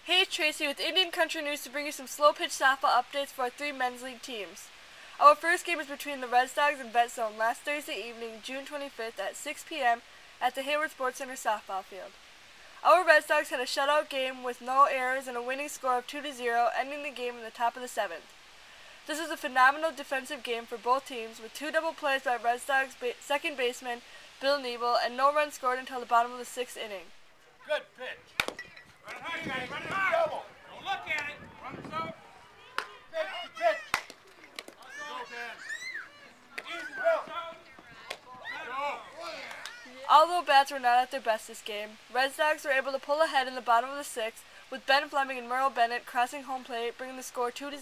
Hey, it's Tracy with Indian Country News to bring you some slow pitch softball updates for our 3 men's league teams. Our first game is between the Rez Dogs and Vetzone last Thursday evening, June 25th at 6 p.m. at the Hayward Sports Center softball field. Our Rez Dogs had a shutout game with no errors and a winning score of 2-0, ending the game in the top of the 7th. This was a phenomenal defensive game for both teams, with 2 double plays by Rez Dogs second baseman Bill Nebel and no runs scored until the bottom of the 6th inning. Good pitch. Run it hard, guys. Run it hard. Double. Don't look at it. Run it up. Pitch. Go, Ben. Easy, go. Although bats were not at their best this game, Rez Dogs were able to pull ahead in the bottom of the 6th, with Ben Fleming and Merle Bennett crossing home plate, bringing the score 2-0.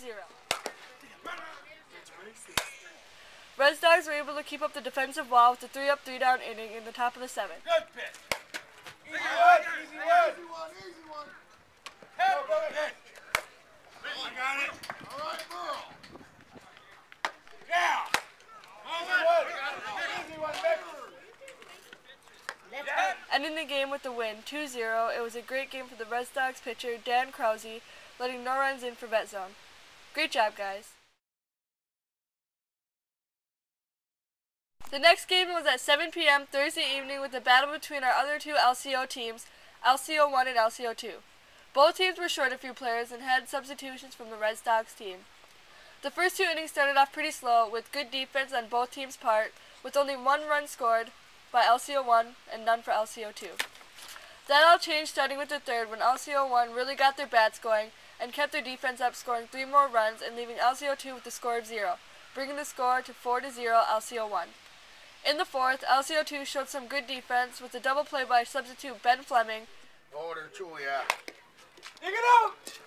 Rez Dogs were able to keep up the defensive wall with a 3-up, 3-down inning in the top of the 7th. Good pitch. Easy one. Help, pitch. I got it. All right, Merle. Yeah. Easy one, Vic. Ending the game with the win, 2-0, it was a great game for the Rez Dogs pitcher Dan Krause, letting no runs in for Vetzone. Great job, guys. The next game was at 7 p.m. Thursday evening with a battle between our other 2 LCO teams, LCO 1 and LCO 2. Both teams were short a few players and had substitutions from the Rez Dogs team. The first 2 innings started off pretty slow with good defense on both teams' part, with only 1 run scored by LCO 1 and none for LCO 2. That all changed starting with the 3rd when LCO 1 really got their bats going and kept their defense up, scoring 3 more runs and leaving LCO 2 with a score of 0, bringing the score to 4-0 LCO 1. In the 4th, LCO 2 showed some good defense with a double play by substitute Ben Fleming. Order, Chewy, yeah. Dig it out!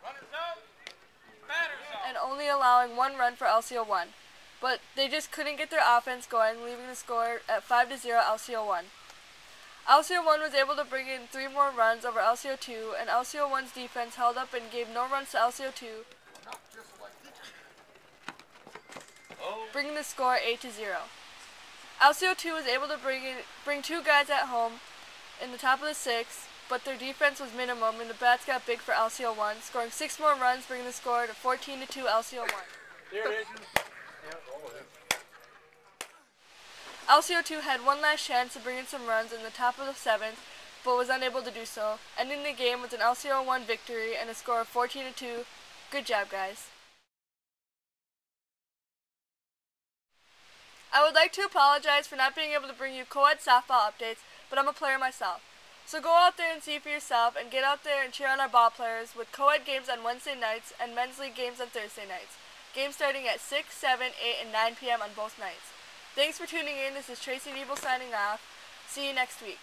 Runners out. Batters out. And only allowing 1 run for LCO 1. But they just couldn't get their offense going, leaving the score at 5-0 LCO 1. LCO 1 was able to bring in 3 more runs over LCO 2, and LCO 1's defense held up and gave no runs to LCO 2, bringing the score 8-0. LCO 2 was able to bring 2 guys at home in the top of the 6th, but their defense was minimum and the bats got big for LCO 1, scoring 6 more runs, bringing the score to 14-2 LCO 1. There it is. LCO 2 had one last chance to bring in some runs in the top of the 7th, but was unable to do so, ending the game with an LCO 1 victory and a score of 14-2. Good job, guys. I would like to apologize for not being able to bring you co-ed softball updates, but I'm a player myself. So go out there and see for yourself and get out there and cheer on our ball players with co-ed games on Wednesday nights and men's league games on Thursday nights. Games starting at 6, 7, 8, and 9 p.m. on both nights. Thanks for tuning in. This is Tracy Nebel signing off. See you next week.